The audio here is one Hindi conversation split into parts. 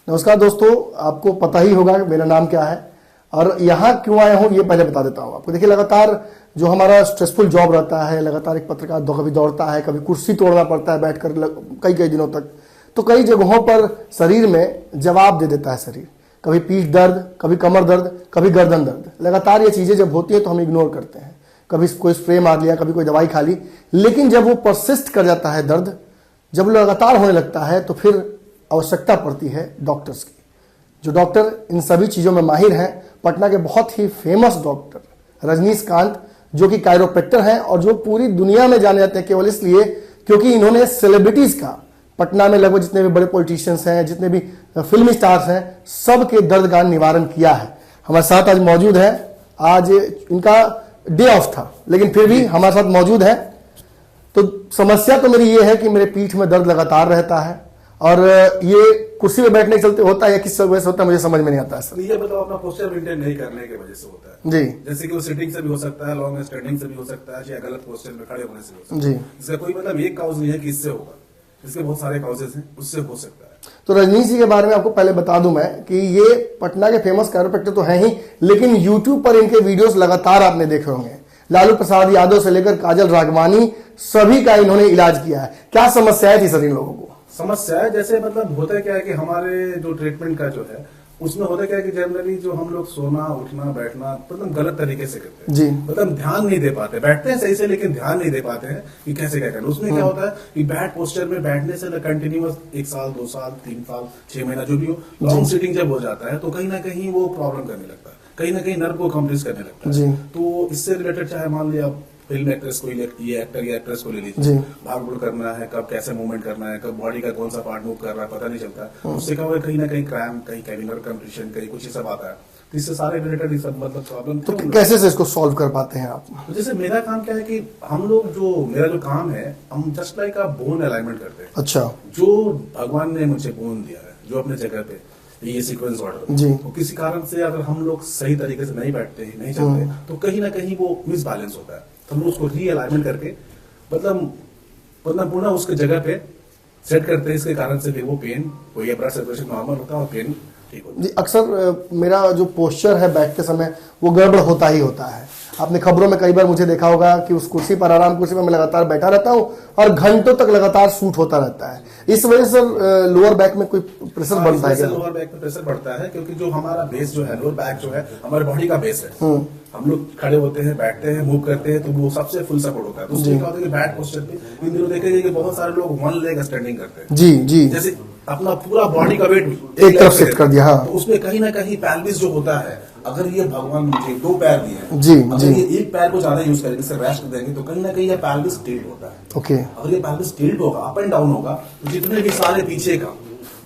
नमस्कार दोस्तों, आपको पता ही होगा मेरा नाम क्या है और यहाँ क्यों आया हूँ ये पहले बता देता हूँ आपको। देखिए, लगातार जो हमारा स्ट्रेसफुल जॉब रहता है, लगातार एक पत्रकार कभी दौड़ता है, कभी कुर्सी तोड़ना पड़ता है बैठकर कई कई दिनों तक, तो कई जगहों पर शरीर में जवाब दे देता है शरीर। कभी पीठ दर्द, कभी कमर दर्द, कभी गर्दन दर्द। लगातार ये चीज़ें जब होती हैं तो हम इग्नोर करते हैं। कभी कोई स्प्रे मार लिया, कभी कोई दवाई खा ली, लेकिन जब वो परसिस्ट कर जाता है दर्द, जब लगातार होने लगता है तो फिर आवश्यकता पड़ती है डॉक्टर्स की। जो डॉक्टर इन सभी चीज़ों में माहिर हैं, पटना के बहुत ही फेमस डॉक्टर रजनीकांत, जो कि कायरोप्रैक्टर हैं और जो पूरी दुनिया में जाने जाते हैं केवल इसलिए क्योंकि इन्होंने सेलिब्रिटीज़ का, पटना में लगभग जितने भी बड़े पॉलिटिशियंस हैं, जितने भी फिल्मी स्टार्स हैं, सबके दर्द का निवारण किया है। हमारे साथ आज मौजूद है। आज इनका डे ऑफ था लेकिन फिर भी हमारे साथ मौजूद है। तो समस्या तो मेरी ये है कि मेरे पीठ में दर्द लगातार रहता है और ये कुर्सी पे बैठने के चलते होता है या किस वजह से होता है मुझे समझ में नहीं आता है सर। ये बताओ, अपना पोस्चर मेंटेन नहीं करने की वजह से होता है जी। जैसे कि वो सिटिंग से भी हो सकता है, लॉन्ग स्टैंडिंग से भी हो सकता है, या गलत पोस्चर में खड़े होने से हो सकता है। जी। इसका कोई मतलब एक काउज नहीं है कि इससे होगा, इसके बहुत सारे काउजेस हैं, उससे हो सकता है। तो रजनीश जी के बारे में आपको पहले बता दूं मैं कि ये पटना के फेमस कायरोप्रैक्टर तो हैं ही, लेकिन यूट्यूब पर इनके वीडियोस लगातार आपने देखे होंगे। लालू प्रसाद यादव से लेकर काजल राघवानी, सभी का इन्होंने इलाज किया है। क्या समस्याएं थी सर इन लोगों को? समस्या है जैसे मतलब होता क्या है कि हमारे जो ट्रीटमेंट का जो है उसमें होता क्या है कि जनरली जो हम लोग सोना उठना बैठना मतलब गलत तरीके से करते हैं जी। मतलब ध्यान नहीं दे पाते, बैठते हैं सही से लेकिन ध्यान नहीं दे पाते हैं कि कैसे क्या करना। उसमें क्या होता है कि बैड पोस्चर में बैठने से कंटिन्यूअस 1 साल 2 साल 3 साल 6 महीना जो भी हो, लॉन्ग सिटिंग जब हो जाता है तो कहीं ना कहीं वो प्रॉब्लम करने लगता है, कहीं ना कहीं नर्व को कंप्रेस करने लगता है। तो इससे रिलेटेड चाहे मान लिया फिल्म एक्ट्रेस को, ये एक्टर या एक्ट्रेस को ले लीजिए, भाग दौड़ करना है, कब कैसे मूवमेंट करना है, कब बॉडी का कौन सा पार्ट मूव कर रहा है पता नहीं चलता। उससे क्या होगा, कहीं ना कहीं क्रैम्प, कहीं कैविलर कंप्रेशन, कहीं कुछ ये सब आता है। तो इससे सारे रिलेटेड ये सब मतलब प्रॉब्लम। तो कैसे से इसको सॉल्व कर पाते हैं आप? तो जैसे मेरा काम क्या है कि हम लोग जो मेरा जो काम है, हम जस्ट लाइक बोन अलाइनमेंट करते हैं। अच्छा। जो भगवान ने मुझे बोन दिया है जो अपने जगह पे, ये सीक्वेंस ऑर्डर जी, तो किसी कारण से अगर हम लोग सही तरीके से नहीं बैठते नहीं चलते तो कहीं ना कहीं वो मिसबैलेंस होता है। तो हम लोग उसको रीअलाइनमेंट करके मतलब पूर्ण उसके जगह पे सेट करते हैं। इसके कारण से फिर वो पेन, कोई ब्लड सर्कुलेशन नॉर्मल होता है और पेन ठीक होता है। जी, अक्सर मेरा जो पोस्चर है बैठते समय वो गड़बड़ होता ही होता है। आपने खबरों में कई बार मुझे देखा होगा कि उस कुर्सी पर, आराम कुर्सी पर मैं लगातार बैठा रहता हूं और घंटों तक लगातार शूट होता रहता है। इस वजह से लोअर बैक में कोई प्रेशर बनता है? लोअर बैक में प्रेशर बढ़ता है क्योंकि जो हमारा बेस जो है, लोअर बैक जो है हमारे बॉडी का बेस है। हम लोग खड़े होते हैं, बैठते हैं, मूव करते हैं तो वो सबसे फुल सपोर्ट होता है। तो उसमें क्या होता है कि बैक पोस्चर पे इन दिनों देखेंगे कि बहुत सारे लोग वन लेग स्टैंडिंग करते हैं। जी जी। जैसे अपना पूरा बॉडी का वेट एक तरफ सेट कर दिया। हाँ। तो उसमें कहीं ना कहीं पैल्विस जो होता है, अगर ये भगवान मुझे 2 पैर दिए हैं जी अगर जी, ये एक पैर को ज्यादा यूज करेंगे, इसे रेस्ट देंगे तो कहीं ना कहीं ये पैल्विस टिल्ट होता है। ओके। अगर ये पैल्विस टिल्ट होगा, अप एंड डाउन होगा, तो जितने भी सारे पीछे का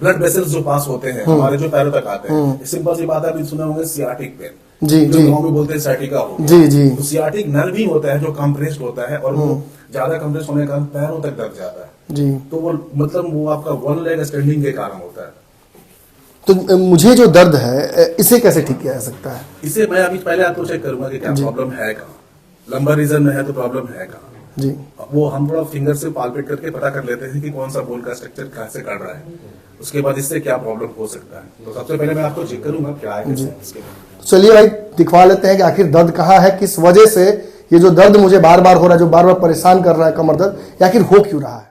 ब्लड वेसल्स जो पास होते हैं हमारे जो पैरों तक आते हैं, सिंपल सी बात है, अभी सुने होंगे सियाटिक पेन, जी जी, गाँव में बोलते हैं साइटिका हो गया। जी जी। तो सियाटिक नर्व ही होता है जो कंप्रेस्ड होता है और वो ज्यादा कंप्रेस होने के कारण पैरों तक दर्द जाता है जी। तो वो मतलब वो आपका वन लेग स्टैंडिंग के कारण होता है। तो मुझे जो दर्द है इसे कैसे ठीक किया जा सकता है? इसे मैं अभी पहले आपको चेक करूंगा कि क्या प्रॉब्लम है कहाँ, लंबर रीजन में है तो प्रॉब्लम है कहाँ जी। वो हम थोड़ा फिंगर से पालपेट करके पता कर लेते हैं कि कौन सा बोन का स्ट्रक्चर कैसे काट रहा है, उसके बाद इससे क्या प्रॉब्लम हो सकता है। तो सबसे पहले मैं आपको चेक करूंगा क्या है इसके बाद। चलिए भाई, दिखवा लेते हैं कि आखिर दर्द कहाँ है, किस वजह से ये जो दर्द मुझे बार बार हो रहा है, जो बार बार परेशान कर रहा है कमर दर्द, ये आखिर हो क्यों रहा है।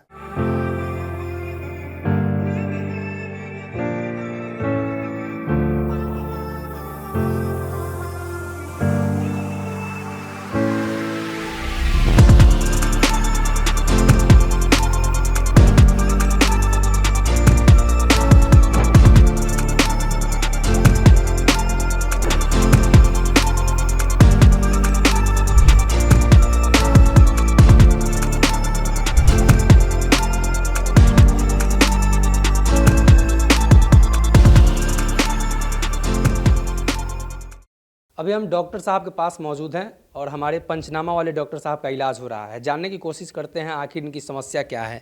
अभी हम डॉक्टर साहब के पास मौजूद हैं और हमारे पंचनामा वाले डॉक्टर साहब का इलाज हो रहा है। जानने की कोशिश करते हैं आखिर इनकी समस्या क्या है।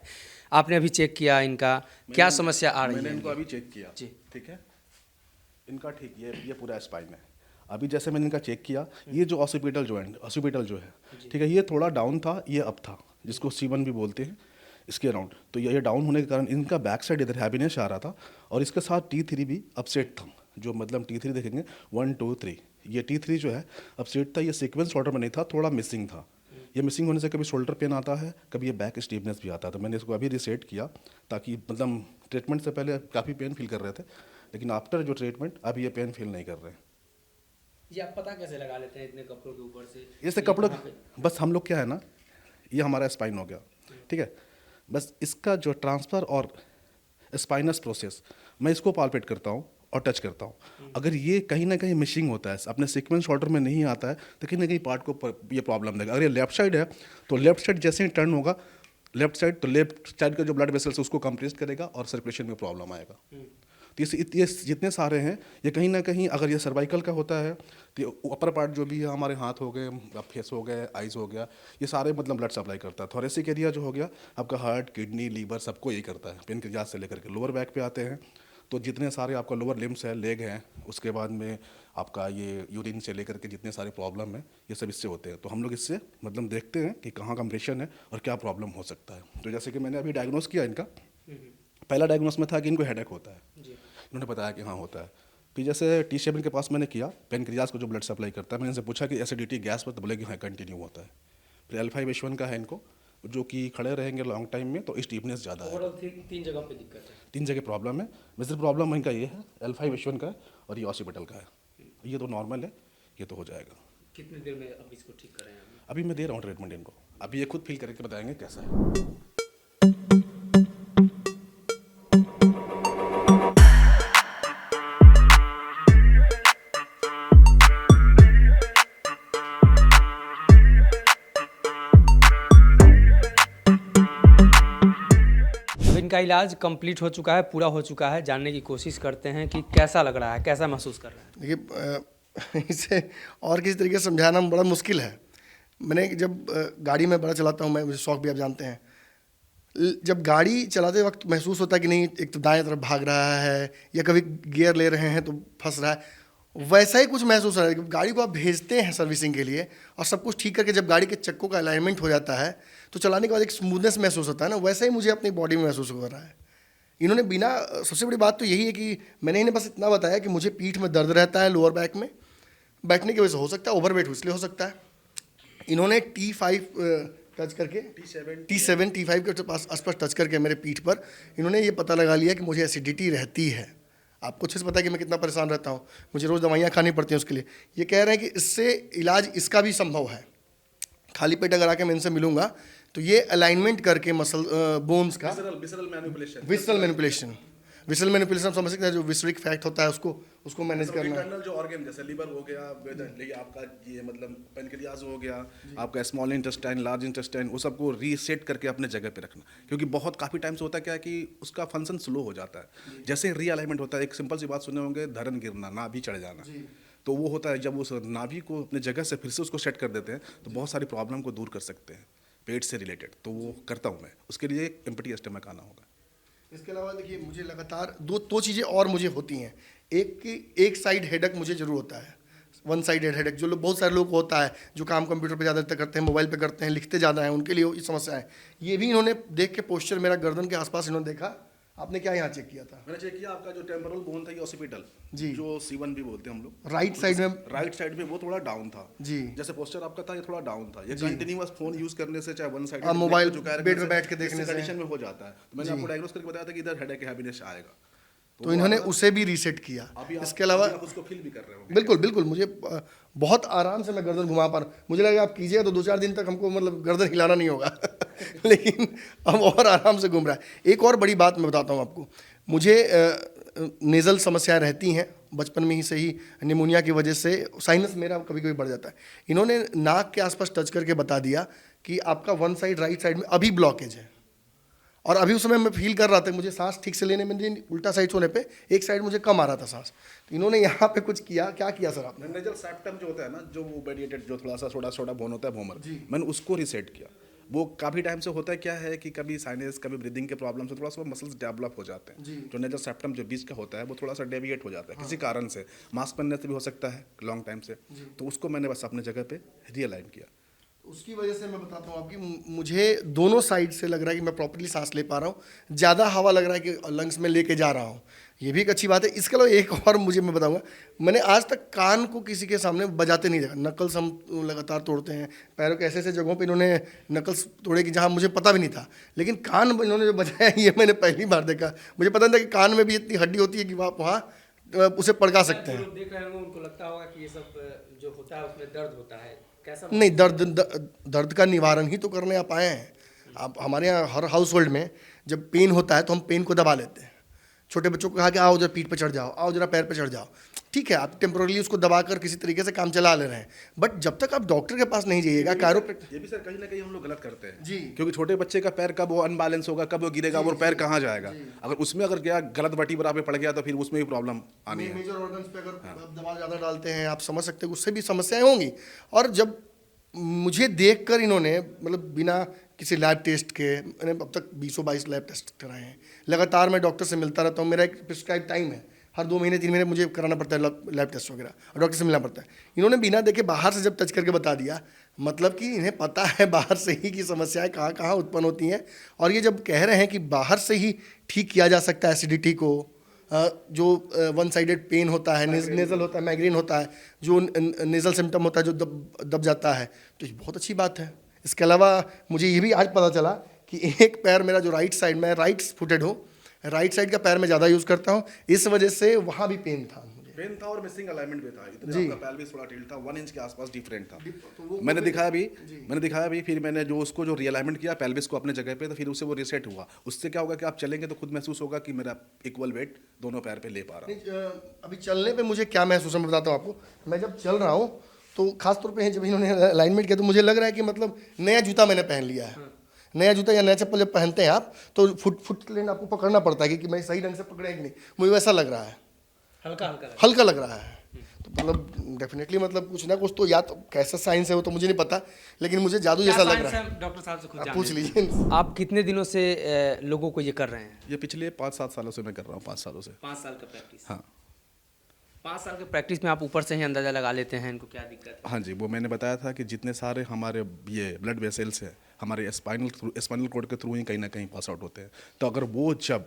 आपने अभी चेक किया इनका, क्या समस्या आ रही है? मैंने इनको अभी चेक किया जी, ठीक है, इनका ठीक ये पूरा स्पाइन है। अभी जैसे मैंने इनका चेक किया, ये जो ऑसिपिटल जो है ठीक है, ये थोड़ा डाउन था, ये अप था, जिसको C1 भी बोलते हैं। इसके अराउंड। तो ये डाउन होने के कारण इनका बैक साइड इधर हैवीनेस आ रहा था, और इसके साथ T3 भी अपसेट था। जो मतलब T3 देखेंगे 1 2 3, ये T3 जो है अपसेट था, ये सीक्वेंस ऑर्डर में नहीं था, थोड़ा मिसिंग था। ये मिसिंग होने से कभी शोल्डर पेन आता है, कभी ये बैक स्टीफनेस भी आता है। तो मैंने इसको अभी रीसेट किया, ताकि मतलब ट्रीटमेंट से पहले काफ़ी पेन फील कर रहे थे, लेकिन आफ्टर जो ट्रीटमेंट अभी ये पेन फील नहीं कर रहे हैं। ये आप पता कैसे लगा लेते हैं इतने कपड़ों के ऊपर से? इससे कपड़ों, बस हम लोग क्या है ना, ये हमारा स्पाइन हो गया, ठीक है, बस इसका जो ट्रांसफ़र और स्पाइनस प्रोसेस, मैं इसको पालपेट करता हूँ और टच करता हूँ। अगर ये कहीं ना कहीं मिसिंग होता है, अपने सीक्वेंस ऑर्डर में नहीं आता है, तो कहीं ना कहीं पार्ट को ये प्रॉब्लम देगा। अगर ये लेफ्ट साइड है तो लेफ्ट साइड जैसे ही टर्न होगा लेफ्ट साइड, तो लेफ्ट साइड का जो ब्लड वेसल्स है उसको कंप्रेस करेगा और सर्कुलेशन में प्रॉब्लम आएगा। तो ये जितने सारे हैं, ये कहीं ना कहीं, अगर ये सर्वाइकल का होता है तो अपर पार्ट जो भी है, हमारे हाथ हो गए, फेस हो गए, आइज़ हो गया, ये सारे मतलब ब्लड सप्लाई करता है। थोरेसिक एरिया जो हो गया आपका, हार्ट, किडनी, लीवर, सबको यही करता है। पेनक्रियाज से लेकर के लोअर बैक पे आते हैं, तो जितने सारे आपका लोअर लिम्स है, लेग हैं, उसके बाद में आपका ये यूरिन से लेकर के जितने सारे प्रॉब्लम है, ये सब इससे होते हैं। तो हम लोग इससे मतलब देखते हैं कि कहाँ कंप्रेशन है और क्या प्रॉब्लम हो सकता है। तो जैसे कि मैंने अभी डायग्नोस किया इनका, पहला डायग्नोस में था कि इनको हेडेक होता है, इन्होंने बताया कि हाँ होता है। फिर जैसे T7 के पास मैंने किया, पेनक्रियाज को जो ब्लड सप्लाई करता है, मैंने इनसे पूछा कि एसिडिटी गैस पर, तो बोले कि हाँ कंटिन्यू होता है। फिर L5H1 का है इनको, जो कि खड़े रहेंगे लॉन्ग टाइम में तो स्टीफनेस ज़्यादा है। ओवरऑल 3 जगह पे दिक्कत है। 3 जगह प्रॉब्लम है। मेजर प्रॉब्लम इनका ये है, L5H1 का है और ये ऑसिपिटल का है। ये तो नॉर्मल है, ये तो हो जाएगा। कितनी देर में अब इसको ठीक करें? अभी मैं दे रहा हूँ ट्रीटमेंट इनको, अभी ये खुद फील करके बताएंगे कैसा है। अब इनका इलाज कंप्लीट हो चुका है, पूरा हो चुका है। जानने की कोशिश करते हैं कि कैसा लग रहा है, कैसा महसूस कर रहे हैं। देखिए इसे और किसी तरीके से समझाना बड़ा मुश्किल है। मैंने जब गाड़ी में बड़ा चलाता हूँ मैं, मुझे शौक भी आप जानते हैं, जब गाड़ी चलाते वक्त महसूस होता है कि नहीं, एक तो दाएं तरफ भाग रहा है या कभी गियर ले रहे हैं तो फंस रहा है, वैसा ही कुछ महसूस हो रहा है। जब गाड़ी को आप भेजते हैं सर्विसिंग के लिए और सब कुछ ठीक करके जब गाड़ी के चक्कों का अलाइनमेंट हो जाता है तो चलाने के बाद एक स्मूथनेस महसूस होता है ना, वैसा ही मुझे अपनी बॉडी में महसूस हो रहा है। इन्होंने बिना, सबसे बड़ी बात तो यही है कि मैंने इन्हें बस इतना बताया कि मुझे पीठ में दर्द रहता है, लोअर बैक में, बैठने की वजह से हो सकता है, ओवरवेट इसलिए हो सकता है। इन्होंने T5 टच करके, T7 T5 के आसपास टच करके मेरे पीठ पर इन्होंने ये पता लगा लिया कि मुझे एसिडिटी रहती है। आपको अच्छे से पता है कि मैं कितना परेशान रहता हूँ, मुझे रोज़ दवाइयाँ खानी पड़ती हैं उसके लिए। ये कह रहे हैं कि इससे इलाज इसका भी संभव है। खाली पेट अगर आके मैं इनसे मिलूंगा तो ये अलाइनमेंट करके मसल बोन्स का विसरल मैनिपुलेशन समझ सकते हैं, जो विसरिक फैक्ट होता है उसको मैनेज करना है। इंटरनल जो ऑर्गन जैसे लिवर हो गया, ये आपका ये मतलब पेनक्रियाज हो गया, आपका स्मॉल इंटेस्टाइन, लार्ज इंटेस्टाइन, वो सबको रीसेट करके अपने जगह पे रखना। क्योंकि बहुत काफ़ी टाइम से होता है क्या है कि उसका फंक्शन स्लो हो जाता है। जैसे रीअलाइनमेंट होता है, एक सिंपल सी बात सुने होंगे, धरन गिरना, नाभि चढ़ जाना, तो वो होता है। जब उस नाभि को अपने जगह से फिर से उसको सेट कर देते हैं तो बहुत सारी प्रॉब्लम को दूर कर सकते हैं पेट से रिलेटेड। तो वो करता हूँ मैं, उसके लिए एक एम्प्टी स्टमक आना होगा। इसके अलावा देखिए, मुझे लगातार दो चीज़ें और मुझे होती हैं। एक साइड हेडेक मुझे जरूर होता है, वन साइडेड हेडेक, जो लोग, बहुत सारे लोग को होता है जो काम कंप्यूटर पे ज़्यादा करते हैं, मोबाइल पे करते हैं, लिखते ज़्यादा हैं, उनके लिए ये समस्या है। ये भी इन्होंने देख के पोस्चर मेरा गर्दन के आसपास इन्होंने देखा। आपने क्या यहाँ चेक किया था? मैंने चेक किया, आपका जो टेम्पोरल बोन था ये ऑसिपिटल जी, जो C1 भी बोलते हैं हम लोग, राइट साइड में वो थोड़ा डाउन था जी। जैसे पोस्चर आपका था ये थोड़ा डाउन था। ये कंटिन्यूअस फोन यूज करने से, चाहे वन साइड मोबाइल बेड में बैठ के देखने से कंडीशन में हो जाता है। तो मैंने आपको डायग्नोस करके बताया था कि इधर हेडेक हैवीनेस आएगा, तो इन्होंने उसे भी रीसेट किया। इसके अलावा आप उसको फील भी कर रहे हो? बिल्कुल मुझे बहुत आराम से मैं गर्दन घुमा पा रहा हूँ। मुझे लगा आप कीजिए तो 2-4 दिन तक हमको मतलब गर्दन हिलाना नहीं होगा लेकिन अब और आराम से घूम रहा है। एक और बड़ी बात मैं बताता हूँ आपको, मुझे नेज़ल समस्याएं रहती हैं बचपन में ही से ही, निमोनिया की वजह से साइनस मेरा कभी कभी बढ़ जाता है। इन्होंने नाक के आसपास टच करके बता दिया कि आपका वन साइड, राइट साइड में अभी ब्लॉकेज है। और अभी उस समय मैं फील कर रहा था, मुझे सांस ठीक से लेने में, उल्टा साइड होने पे एक साइड मुझे कम आ रहा था सांस। तो इन्होंने यहाँ पे कुछ किया। क्या किया सर आपने? नेजल सेप्टम जो होता है ना, जो वो बेडिएटेड, जो थोड़ा सा बोन होता है भोमर, मैंने उसको रीसेट किया। वो काफ़ी टाइम से होता है क्या है कि कभी साइनस, कभी ब्रीदिंग के प्रॉब्लम से थोड़ा सा मसल्स डेवलप हो जाते हैं। जो नेजल सेप्टम जो बीच का होता है वो थोड़ा सा डेविएट हो जाता है किसी कारण से, मास्क पहनने से भी हो सकता है लॉन्ग टाइम से। तो उसको मैंने बस अपने जगह पे रीअलाइन किया। उसकी वजह से मैं बताता हूँ आपकी, मुझे दोनों साइड से लग रहा है कि मैं प्रॉपर्ली सांस ले पा रहा हूँ, ज़्यादा हवा लग रहा है कि लंग्स में लेके जा रहा हूँ, ये भी एक अच्छी बात है। इसके अलावा एक और मुझे, मैं बताऊंगा, मैंने आज तक कान को किसी के सामने बजाते नहीं देखा। नकल्स हम लगातार तोड़ते हैं, पैरों के ऐसे ऐसे जगहों पे इन्होंने नकल्स तोड़े कि जहाँ मुझे पता भी नहीं था, लेकिन कान इन्होंने जो बजाया ये मैंने पहली बार देखा। मुझे पता नहीं था कि कान में भी इतनी हड्डी होती है कि आप वहाँ उसे पड़का सकते जो हैं। लोग देख रहे होंगे उनको लगता होगा कि ये सब जो होता है उसमें दर्द होता है, कैसा? नहीं, दर्द का निवारण ही तो करने आप आए हैं। आप हमारे यहाँ हर हाउस होल्ड में जब पेन होता है तो हम पेन को दबा लेते हैं। छोटे बच्चों को कहा कि आओ जरा पीठ पे चढ़ जाओ, आओ जरा पैर पे चढ़ जाओ, ठीक है, आप टेम्पोरली उसको दबाकर किसी तरीके से काम चला ले रहे हैं, बट जब तक आप डॉक्टर के पास नहीं जाइएगा, कायरोप्रैक्टर। ये भी सर कहीं ना कहीं हम लोग गलत करते हैं जी। क्योंकि छोटे बच्चे का पैर कब वो अनबैलेंस होगा, कब वो गिरेगा, वो पैर कहाँ जाएगा। अगर उसमें अगर गया गलत बटी बराबर पड़ गया तो फिर उसमें भी प्रॉब्लम आनी है। मेजर ऑर्गन्स पे अगर आप दबाव ज़्यादा डालते हैं, आप समझ सकते हैं उससे भी समस्याएं होंगी। और जब मुझे देखकर इन्होंने, मतलब बिना किसी लैब टेस्ट के, मैंने अब तक 20-22 लैब टेस्ट कराए हैं, लगातार मैं डॉक्टर से मिलता रहता हूँ, मेरा एक प्रिस्क्राइब टाइम है, हर 2 महीने 3 महीने मुझे कराना पड़ता है लैब टेस्ट वगैरह, और डॉक्टर से मिलना पड़ता है। इन्होंने बिना देखे बाहर से जब टच करके बता दिया, मतलब कि इन्हें पता है बाहर से ही की समस्याएं कहाँ कहाँ उत्पन्न होती हैं। और ये जब कह रहे हैं कि बाहर से ही ठीक किया जा सकता है एसिडिटी को, जो वन साइडेड पेन होता है, नेज़ल होता है, माइग्रेन होता है, जो नेज़ल सिम्टम होता है जो दब जाता है, तो ये बहुत अच्छी बात है। इसके अलावा मुझे ये भी आज पता चला कि एक पैर मेरा जो राइट साइड में, राइट फुटेड हूँ, राइट साइड का पैर मैं ज़्यादा यूज़ करता हूँ, इस वजह से वहाँ भी पेन था मुझे। पेन था और मिसिंग अलाइनमेंट भी था, इतना जी। आपका पेल्विस थोड़ा टिल्ट था, 1 इंच के आसपास डिफरेंट था। मैंने दिखाया भी, फिर मैंने जो उसको जो रिअलाइनमेंट किया पेल्विस को अपने जगह पे, तो फिर उससे वो रीसेट हुआ। उससे क्या होगा कि आप चलेंगे तो खुद महसूस होगा कि मेरा इक्वल वेट दोनों पैर पे ले पा रहा हूँ। अभी चलने पे मुझे क्या महसूस है मैं बताता हूँ आपको। मैं जब चल रहा हूँ तो खास तौर पे जब इन्होंने अलाइनमेंट किया तो मुझे लग रहा है कि मतलब नया जूता मैंने पहन लिया है। नया जूता या नया चप्पल जब पहनते हैं आप तो फुट लेन आपको पकड़ना पड़ता है कि मैं सही ढंग से पकड़े कि नहीं, मुझे वैसा लग रहा है, हल्का लग रहा है। तो मतलब डेफिनेटली मतलब कुछ ना कुछ तो, या तो कैसा साइंस है वो तो मुझे नहीं पता, लेकिन मुझे जादू जैसा लग रहा है। डॉक्टर साहब से खुद आप पूछ लीजिए। आप कितने दिनों से लोगों को ये कर रहे हैं? ये पिछले 5-7 सालों से मैं कर रहा हूँ, 5 सालों से। 5 साल का प्रैक्टिस? हाँ 5 साल के प्रैक्टिस में आप ऊपर से ही अंदाजा लगा लेते हैं इनको क्या दिक्कत है? हाँ जी, वो मैंने बताया था कि जितने सारे हमारे ये ब्लड वेसल्स हैं हमारे स्पाइनल कोड के थ्रू ही कहीं ना कहीं पास आउट होते हैं। तो अगर वो जब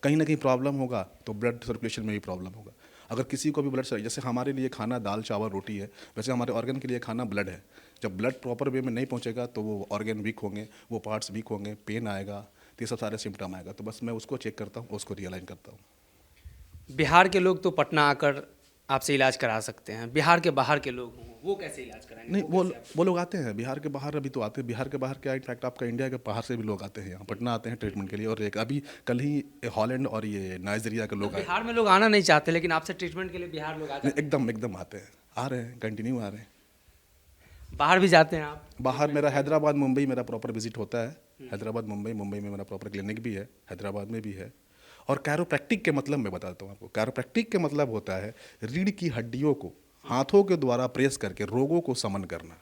कहीं ना कहीं प्रॉब्लम होगा तो ब्लड सर्कुलेशन में भी प्रॉब्लम होगा। अगर किसी को भी ब्लड, जैसे हमारे लिए खाना दाल चावल रोटी है, वैसे हमारे ऑर्गन के लिए खाना ब्लड है। जब ब्लड प्रॉपर वे में नहीं पहुंचेगा तो वो ऑर्गन वीक होंगे, वो पार्ट्स वीक होंगे, पेन आएगा, तो ये सब सारे सिम्टम आएगा। तो बस मैं उसको चेक करता हूँ, उसको रियलाइन करता हूँ। बिहार के लोग तो पटना आकर आपसे इलाज करा सकते हैं, बिहार के बाहर के लोग हों वो कैसे इलाज कराएंगे? नहीं, वो लोग आते हैं बिहार के बाहर, अभी तो आते हैं बिहार के बाहर क्या, इनफैक्ट आपका इंडिया के बाहर से भी लोग आते हैं यहाँ पटना आते हैं ट्रीटमेंट के लिए। और एक अभी कल ही हॉलैंड और ये नाइजीरिया के लोग आए। बिहार में लोग आना नहीं चाहते लेकिन आपसे ट्रीटमेंट के लिए बिहार लोग आते हैं? एकदम आते हैं, आ रहे हैं, कंटिन्यू आ रहे हैं। बाहर भी जाते हैं आप? बाहर मेरा हैदराबाद मुंबई मेरा प्रॉपर विजिट होता है। हैदराबाद मुंबई में मेरा प्रॉपर क्लिनिक भी है, हैदराबाद में भी है। और कैरोप्रैक्टिक के मतलब मैं बताता हूँ आपको। कैरोप्रैक्टिक के मतलब होता है रीढ़ की हड्डियों को हाथों के द्वारा प्रेस करके रोगों को समन करना।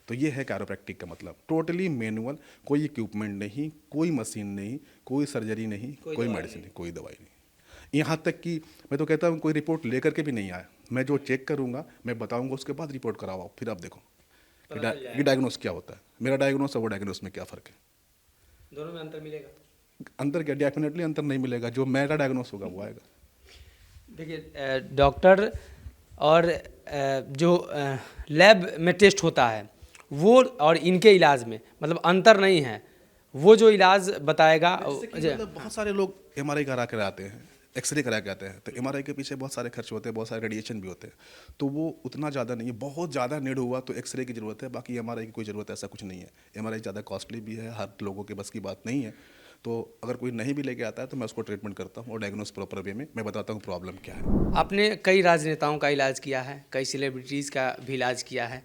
तो ये है कैरोप्रैक्टिक का मतलब। टोटली मैनुअल, कोई इक्विपमेंट नहीं, कोई मशीन नहीं, कोई सर्जरी नहीं, कोई मेडिसिन नहीं, कोई दवाई नहीं। यहाँ तक कि मैं तो कहता हूँ कोई रिपोर्ट लेकर के भी नहीं आया, मैं जो चेक करूँगा मैं बताऊँगा, उसके बाद रिपोर्ट कराओ, फिर आप देखो कि डायग्नोस क्या होता है। मेरा डायग्नोस और वो डायग्नोस में क्या फ़र्क है, दोनों में अंतर मिलेगा? अंतर क्या, डेफिनेटली अंतर नहीं मिलेगा। जो मेरा डायग्नोस होगा वो आएगा। देखिए डॉक्टर और जो लैब में टेस्ट होता है वो और इनके इलाज में मतलब अंतर नहीं है। वो जो इलाज बताएगा, मतलब बहुत सारे लोग MRI करा कर आते हैं, एक्सरे करा के आते हैं, तो MRI के पीछे बहुत सारे खर्च होते हैं, बहुत सारे रेडिएशन भी होते हैं, तो वो उतना ज़्यादा नहीं है। बहुत ज़्यादा नीड हुआ तो एक्सरे की ज़रूरत है, बाकी MRI की कोई ज़रूरत ऐसा कुछ नहीं है। MRI ज़्यादा कॉस्टली भी है, हर लोगों के बस की बात नहीं है। तो अगर कोई नहीं भी लेके आता है तो मैं उसको ट्रीटमेंट करता हूँ और डायग्नोस प्रॉपर वे में मैं बताता हूँ प्रॉब्लम क्या है। आपने कई राजनेताओं का इलाज किया है, कई सेलिब्रिटीज़ का भी इलाज किया है।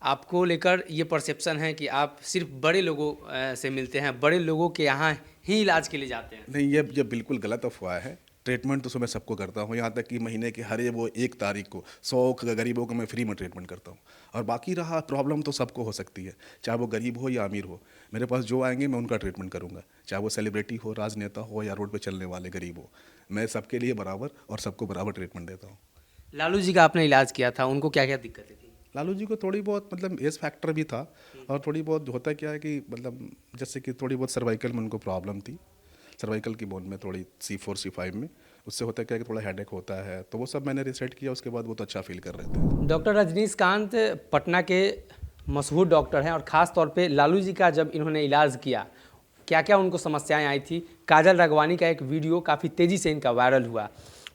आपको लेकर ये परसेप्शन है कि आप सिर्फ बड़े लोगों से मिलते हैं, बड़े लोगों के यहाँ ही इलाज के लिए जाते हैं? नहीं, ये बिल्कुल गलत अफवाह है। ट्रीटमेंट तो मैं सबको करता हूँ, यहाँ तक कि महीने की हर वो 1 तारीख को 100 गरीबों को मैं फ्री में ट्रीटमेंट करता हूँ। और बाकी रहा प्रॉब्लम तो सबको हो सकती है, चाहे वो गरीब हो या अमीर हो। मेरे पास जो आएंगे मैं उनका ट्रीटमेंट करूँगा, चाहे वो सेलिब्रिटी हो, राजनेता हो या रोड पे चलने वाले गरीब हो। मैं सबके लिए बराबर और सबको बराबर ट्रीटमेंट देता हूँ। लालू जी का आपने इलाज किया था, उनको क्या क्या दिक्कतें थी? लालू जी को थोड़ी बहुत मतलब एज फैक्टर भी था, और थोड़ी बहुत होता क्या है कि मतलब जैसे कि थोड़ी बहुत सर्वाइकल में उनको प्रॉब्लम थी, सर्वाइकल की बोन में थोड़ी C4 C5 में, उससे होता क्या है कि थोड़ा हेडेक होता है, तो वो सब मैंने रिसेट किया, उसके बाद वो तो अच्छा फील कर रहे थे। डॉक्टर रजनीकांत पटना के मशहूर डॉक्टर हैं और ख़ास तौर पे लालू जी का जब इन्होंने इलाज किया, क्या क्या उनको समस्याएं आई थी, काजल राघवानी का एक वीडियो काफ़ी तेज़ी से इनका वायरल हुआ।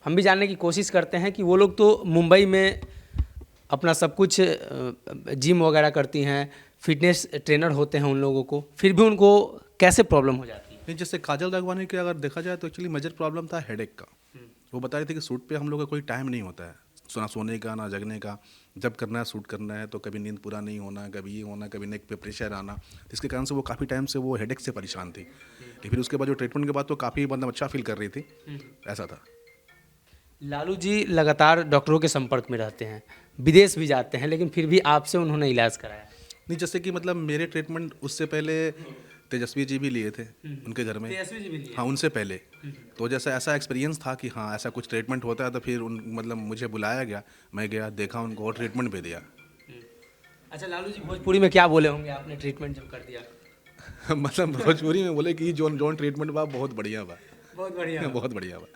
हम भी जानने की कोशिश करते हैं कि वो लोग तो मुंबई में अपना सब कुछ जिम वगैरह करती हैं, फिटनेस ट्रेनर होते हैं उन लोगों को, फिर भी उनको कैसे प्रॉब्लम हो जाती है? नहीं, जैसे काजल राघवानी के अगर देखा जाए तो एक्चुअली मेजर प्रॉब्लम था हेडेक का। वो बता रहे थे कि शूट पे हम लोग का कोई टाइम नहीं होता है, ना सोने का ना जगने का, जब करना है शूट करना है तो कभी नींद पूरा नहीं होना, कभी ये होना, कभी नेक पे प्रेशर आना, जिसके कारण से वो काफ़ी टाइम से वो हेडेक से परेशान थी। लेकिन फिर उसके बाद जो ट्रीटमेंट के बाद तो काफ़ी मतलब अच्छा फील कर रही थी, ऐसा था। लालू जी लगातार डॉक्टरों के संपर्क में रहते हैं, विदेश भी जाते हैं, लेकिन फिर भी आपसे उन्होंने इलाज कराया? नहीं, जैसे कि मतलब मेरे ट्रीटमेंट उससे पहले तेजस्वी जी भी लिए थे उनके घर में। तेजस्वी जी भी लिए? हाँ, उनसे पहले। तो जैसा ऐसा एक्सपीरियंस था कि हाँ ऐसा कुछ ट्रीटमेंट होता है, तो फिर उन मतलब मुझे बुलाया गया, मैं गया, देखा उनको और ट्रीटमेंट भी दिया। अच्छा, लालू जी भोजपुरी में क्या बोले होंगे आपने ट्रीटमेंट जब कर दिया? मतलब भोजपुरी में बोले कि जोन जोन ट्रीटमेंट बा बहुत बढ़िया बा, बहुत बढ़िया। बहुत बढ़िया बा।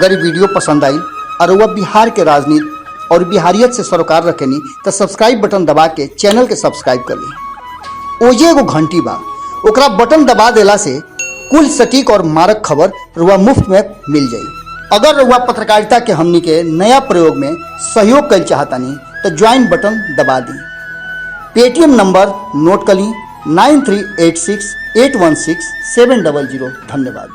अगर ये वीडियो पसंद आई और वह बिहार के राजनीति और बिहारियत से सरोकार रखेनी तो सब्सक्राइब बटन दबा के चैनल के सब्सक्राइब कर ली। ओजे एगो घंटी बा, ओकरा बटन दबा देला से कुल सटीक और मारक खबर रुआ मुफ्त में मिल जाई। अगर रुआ पत्रकारिता के हमनी के नया प्रयोग में सहयोग कर चाहतानी तो ज्वाइन बटन दबा दी। पेटीएम नंबर नोट कर ली 9386816700। धन्यवाद।